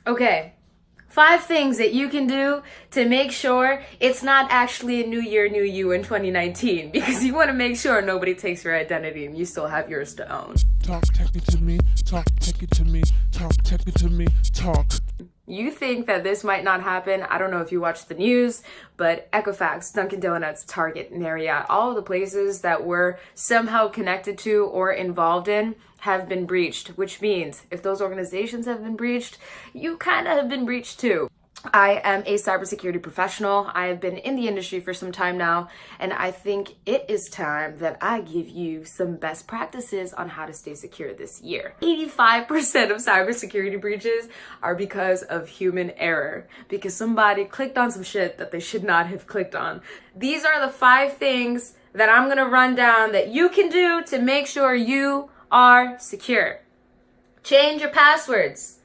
Okay, 5 things that you can do to make sure it's not actually a new year, new you in 2019, because you want to make sure nobody takes your identity and you still have yours to own. Talk, take it to me, talk, take it to me, talk, take it to me, talk. You think that this might not happen. I don't know if you watch the news, but Equifax, Dunkin' Donuts, Target, Marriott, all of the places that we're somehow connected to or involved in have been breached, which means if those organizations have been breached, you kind of have been breached too. I am a cybersecurity professional. I have been in the industry for some time now, and I think it is time that I give you some best practices on how to stay secure this year. 85% of cybersecurity breaches are because of human error, because somebody clicked on some shit that they should not have clicked on. These are the 5 things that I'm gonna run down that you can do to make sure you are secure. Change your passwords.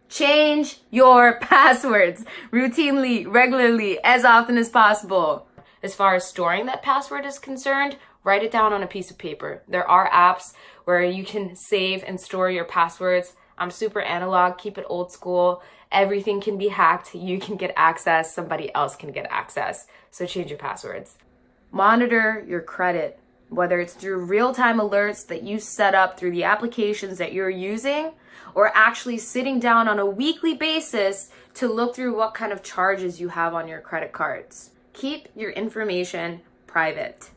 Change your passwords routinely, regularly, as often as possible. As far as storing that password is concerned, write it down on a piece of paper. There are apps where you can save and store your passwords. I'm super analog, keep it old school. Everything can be hacked. You can get access, somebody else can get access. So change your passwords. Monitor your credit, whether it's through real-time alerts that you set up through the applications that you're using, or actually sitting down on a weekly basis to look through what kind of charges you have on your credit cards. Keep your information private.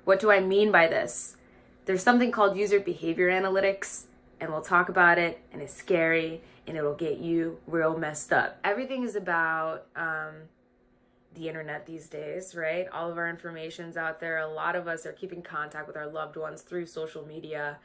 What do I mean by this? There's something called user behavior analytics, and we'll talk about it, and it's scary, and it'll get you real messed up. Everything is about the internet these days, right? All of our information's out there. A lot of us are keeping contact with our loved ones through social media.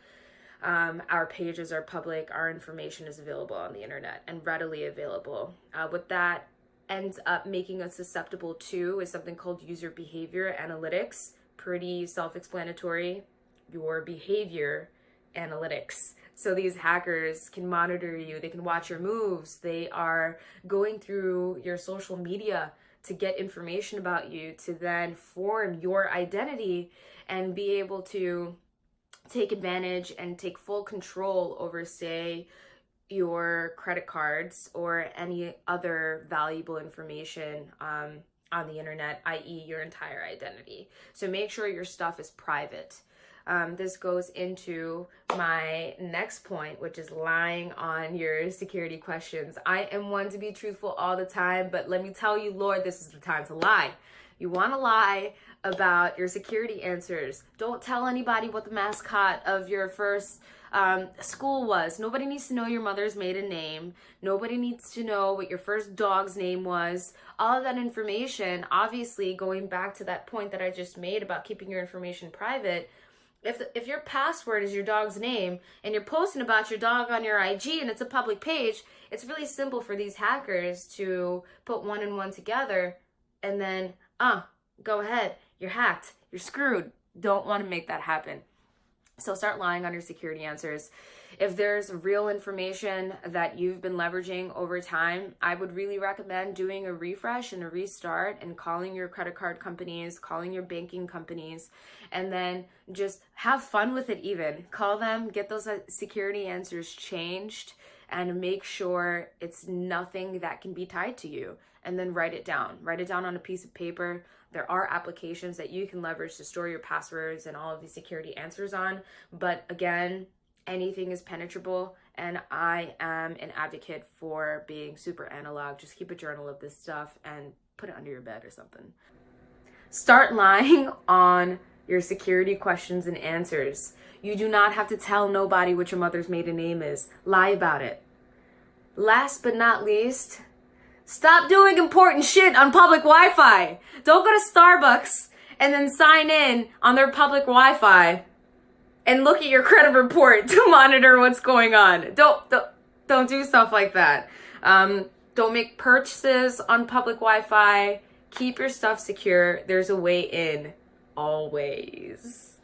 Our pages are public. Our information is available on the internet and readily available. What that ends up making us susceptible to is something called user behavior analytics. Pretty self-explanatory. Your behavior analytics. So these hackers can monitor you. They can watch your moves. They are going through your social media to get information about you, to then form your identity and be able to take advantage and take full control over, say, your credit cards or any other valuable information on the internet, i.e. your entire identity. So make sure your stuff is private. This goes into my next point, which is lying on your security questions. I am one to be truthful all the time, but let me tell you, Lord, this is the time to lie. You want to lie about your security answers. Don't tell anybody what the mascot of your first school was. Nobody needs to know your mother's maiden name. Nobody needs to know what your first dog's name was. All of that information, obviously, going back to that point that I just made about keeping your information private, if your password is your dog's name and you're posting about your dog on your IG and it's a public page, it's really simple for these hackers to put 1 and 1 together and then, go ahead, you're hacked, you're screwed. Don't want to make that happen. So start lying on your security answers. If there's real information that you've been leveraging over time, I would really recommend doing a refresh and a restart and calling your credit card companies, calling your banking companies, and then just have fun with it even. Call them, get those security answers changed, and make sure it's nothing that can be tied to you. And then write it down. Write it down on a piece of paper. There are applications that you can leverage to store your passwords and all of these security answers on. But again, anything is penetrable, and I am an advocate for being super analog. Just keep a journal of this stuff and put it under your bed or something. Start lying on your security questions and answers. You do not have to tell nobody what your mother's maiden name is. Lie about it. Last but not least, stop doing important shit on public Wi-Fi. Don't go to Starbucks and then sign in on their public Wi-Fi and look at your credit report to monitor what's going on. Don't do stuff like that. Don't make purchases on public Wi-Fi. Keep your stuff secure. There's a way in, always.